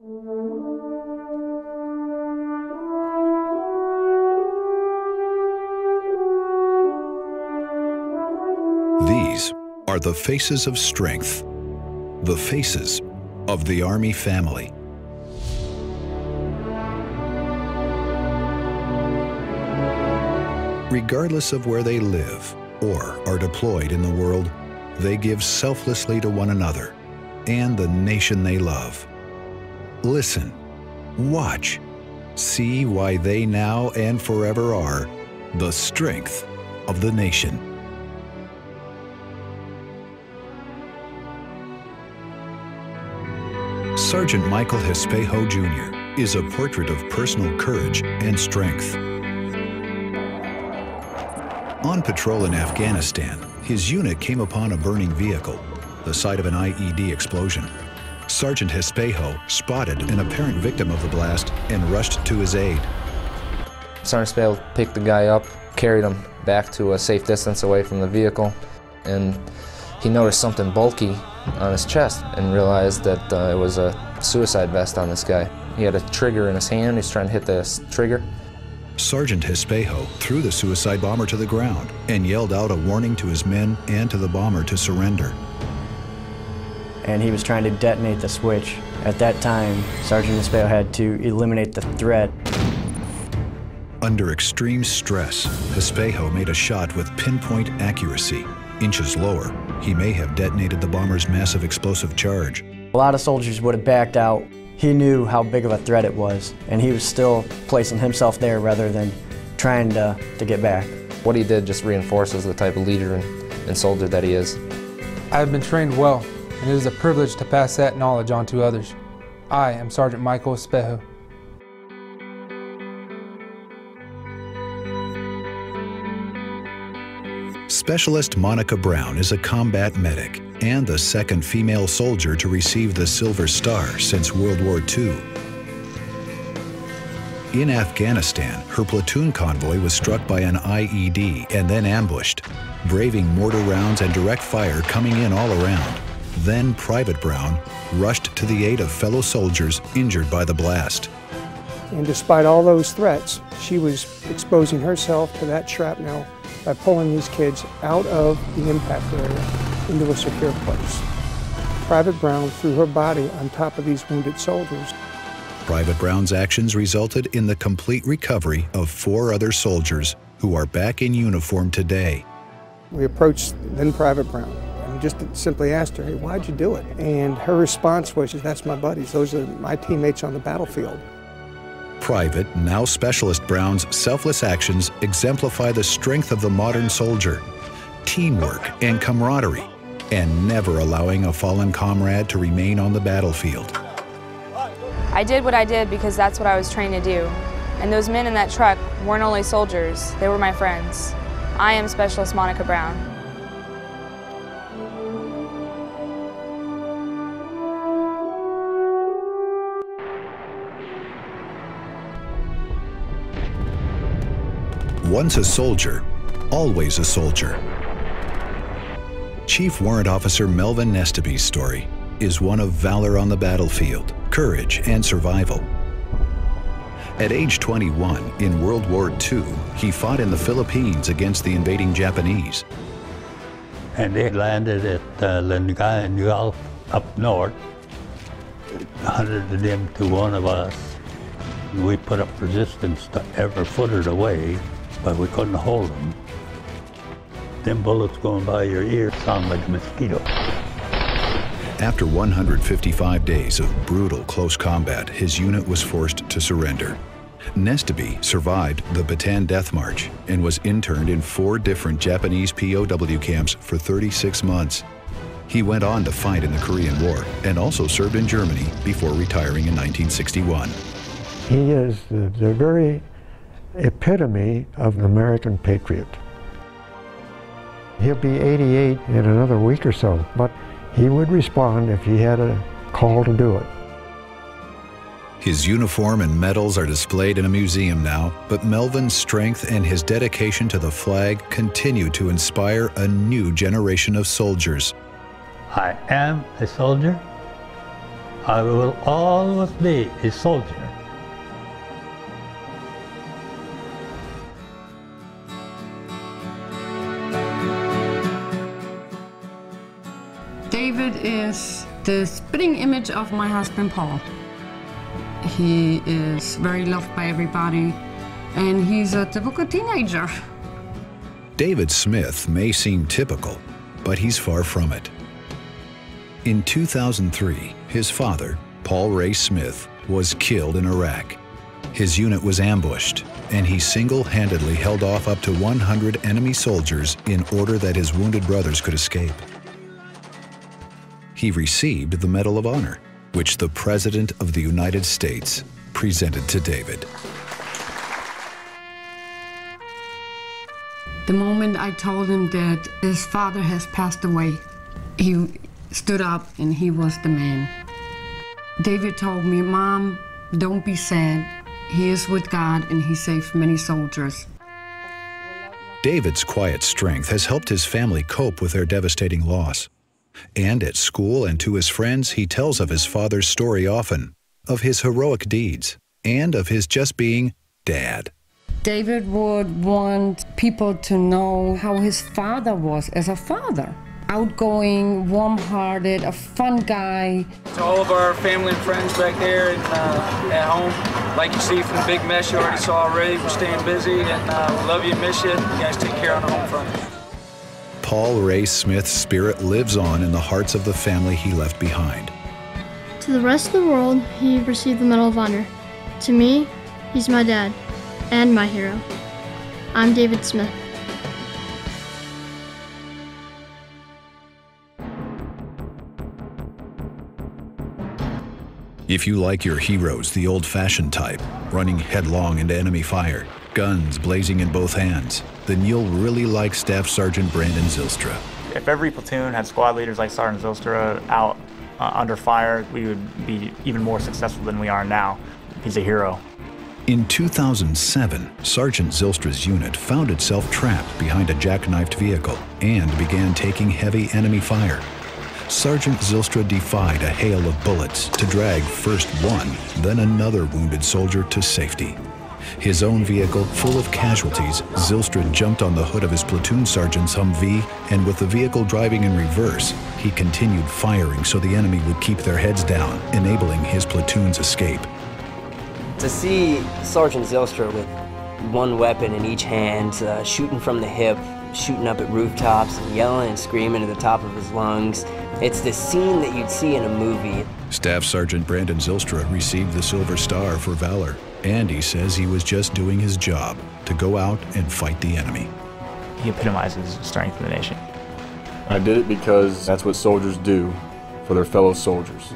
These are the faces of strength, the faces of the Army family. Regardless of where they live or are deployed in the world, they give selflessly to one another and the nation they love. Listen, watch, see why they now and forever are the strength of the nation. Sergeant Michael Espejo Jr. is a portrait of personal courage and strength. On patrol in Afghanistan, his unit came upon a burning vehicle, the site of an IED explosion. Sergeant Espejo spotted an apparent victim of the blast and rushed to his aid. Sergeant Espejo picked the guy up, carried him back to a safe distance away from the vehicle, and he noticed something bulky on his chest and realized that it was a suicide vest on this guy. He had a trigger in his hand. He's trying to hit the trigger. Sergeant Espejo threw the suicide bomber to the ground and yelled out a warning to his men and to the bomber to surrender. And he was trying to detonate the switch. At that time, Sergeant Espejo had to eliminate the threat. Under extreme stress, Espejo made a shot with pinpoint accuracy. Inches lower, he may have detonated the bomber's massive explosive charge. A lot of soldiers would have backed out. He knew how big of a threat it was, and he was still placing himself there rather than trying to get back. What he did just reinforces the type of leader and soldier that he is. I have been trained well, and it is a privilege to pass that knowledge on to others. I am Sergeant Michael Espejo. Specialist Monica Brown is a combat medic and the second female soldier to receive the Silver Star since World War II. In Afghanistan, her platoon convoy was struck by an IED and then ambushed, braving mortar rounds and direct fire coming in all around. Then Private Brown rushed to the aid of fellow soldiers injured by the blast. And despite all those threats, she was exposing herself to that shrapnel by pulling these kids out of the impact area into a secure place. Private Brown threw her body on top of these wounded soldiers. Private Brown's actions resulted in the complete recovery of 4 other soldiers who are back in uniform today. We approached then Private Brown and just simply asked her, hey, why'd you do it? And her response was, that's my buddies. Those are my teammates on the battlefield. Private, now Specialist Brown's selfless actions exemplify the strength of the modern soldier, teamwork and camaraderie, and never allowing a fallen comrade to remain on the battlefield. I did what I did because that's what I was trained to do. And those men in that truck weren't only soldiers, they were my friends. I am Specialist Monica Brown. Once a soldier, always a soldier. Chief Warrant Officer Melvin Nestaby's story is one of valor on the battlefield, courage, and survival. At age 21, in World War II, he fought in the Philippines against the invading Japanese. And they landed at Lingayen Gulf up north, 100 of them to one of us. We put up resistance to every footed away, but we couldn't hold them. Them bullets going by your ear sound like a mosquito. After 155 days of brutal close combat, his unit was forced to surrender. Nestaby survived the Bataan Death March and was interned in 4 different Japanese POW camps for 36 months. He went on to fight in the Korean War and also served in Germany before retiring in 1961. He is the very epitome of an American patriot. He'll be 88 in another week or so, but he would respond if he had a call to do it. His uniform and medals are displayed in a museum now, but Melvin's strength and his dedication to the flag continue to inspire a new generation of soldiers. I am a soldier. I will always be a soldier. David is the spitting image of my husband, Paul. He is very loved by everybody, and he's a typical teenager. David Smith may seem typical, but he's far from it. In 2003, his father, Paul Ray Smith, was killed in Iraq. His unit was ambushed, and he single-handedly held off up to 100 enemy soldiers in order that his wounded brothers could escape. He received the Medal of Honor, which the President of the United States presented to David. The moment I told him that his father has passed away, he stood up and he was the man. David told me, "Mom, don't be sad. He is with God and he saved many soldiers." David's quiet strength has helped his family cope with their devastating loss. And at school and to his friends, he tells of his father's story often, of his heroic deeds, and of his just being Dad. David would want people to know how his father was as a father. Outgoing, warm-hearted, a fun guy. To all of our family and friends back there and at home, like you see from the big mess you already saw already, we're staying busy and we love you and miss you. You guys take care on the home front. Paul Ray Smith's spirit lives on in the hearts of the family he left behind. To the rest of the world, he received the Medal of Honor. To me, he's my dad and my hero. I'm David Smith. If you like your heroes the old-fashioned type, running headlong into enemy fire, guns blazing in both hands, then you'll really like Staff Sergeant Brandon Zylstra. If every platoon had squad leaders like Sergeant Zylstra out under fire, we would be even more successful than we are now. He's a hero. In 2007, Sergeant Zylstra's unit found itself trapped behind a jackknifed vehicle and began taking heavy enemy fire. Sergeant Zylstra defied a hail of bullets to drag first one, then another wounded soldier to safety. His own vehicle full of casualties, Zylstra jumped on the hood of his platoon sergeant's Humvee, and with the vehicle driving in reverse, he continued firing so the enemy would keep their heads down, enabling his platoon's escape. To see Sergeant Zylstra with one weapon in each hand, shooting from the hip, shooting up at rooftops, and yelling and screaming at the top of his lungs, it's the scene that you'd see in a movie. Staff Sergeant Brandon Zylstra received the Silver Star for valor, and he says he was just doing his job to go out and fight the enemy. He epitomizes the strength of the nation. I did it because that's what soldiers do for their fellow soldiers.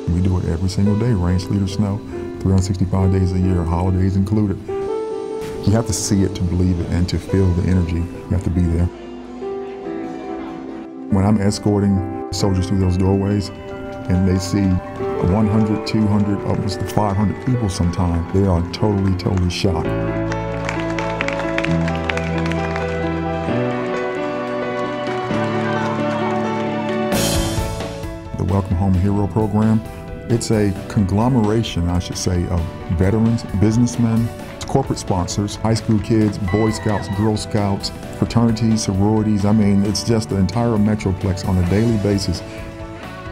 We do it every single day, rain, sleet, or snow, 365 days a year, holidays included. You have to see it to believe it and to feel the energy. You have to be there. When I'm escorting soldiers through those doorways and they see 100, 200, up to 500 people sometimes, they are totally shocked. The Welcome Home Hero program, it's a conglomeration, I should say, of veterans, businessmen, corporate sponsors, high school kids, Boy Scouts, Girl Scouts, fraternities, sororities. I mean, it's just the entire Metroplex on a daily basis.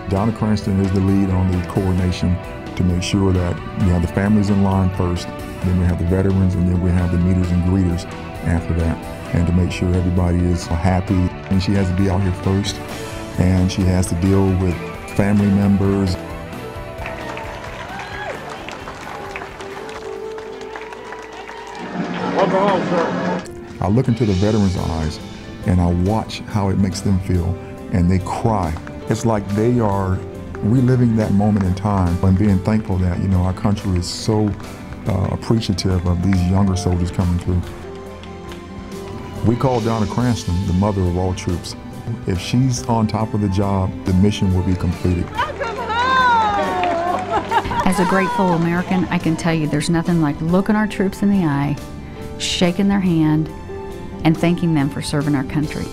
Donna Cranston is the lead on the coordination to make sure that we have the families in line first, then we have the veterans, and then we have the meeters and greeters after that, and to make sure everybody is happy. And she has to be out here first, and she has to deal with family members. Welcome home, sir. I look into the veterans' eyes and I watch how it makes them feel, and they cry. It's like they are reliving that moment in time and being thankful that, you know, our country is so appreciative of these younger soldiers coming through. We call Donna Cranston the mother of all troops. If she's on top of the job, the mission will be completed. As a grateful American, I can tell you there's nothing like looking our troops in the eye shaking their hand, and thanking them for serving our country.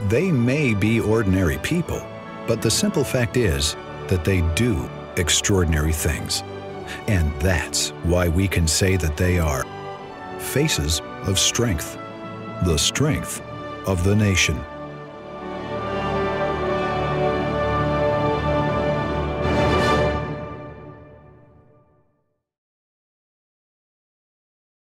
They may be ordinary people, but the simple fact is that they do extraordinary things. And that's why we can say that they are faces of strength, the strength of the nation.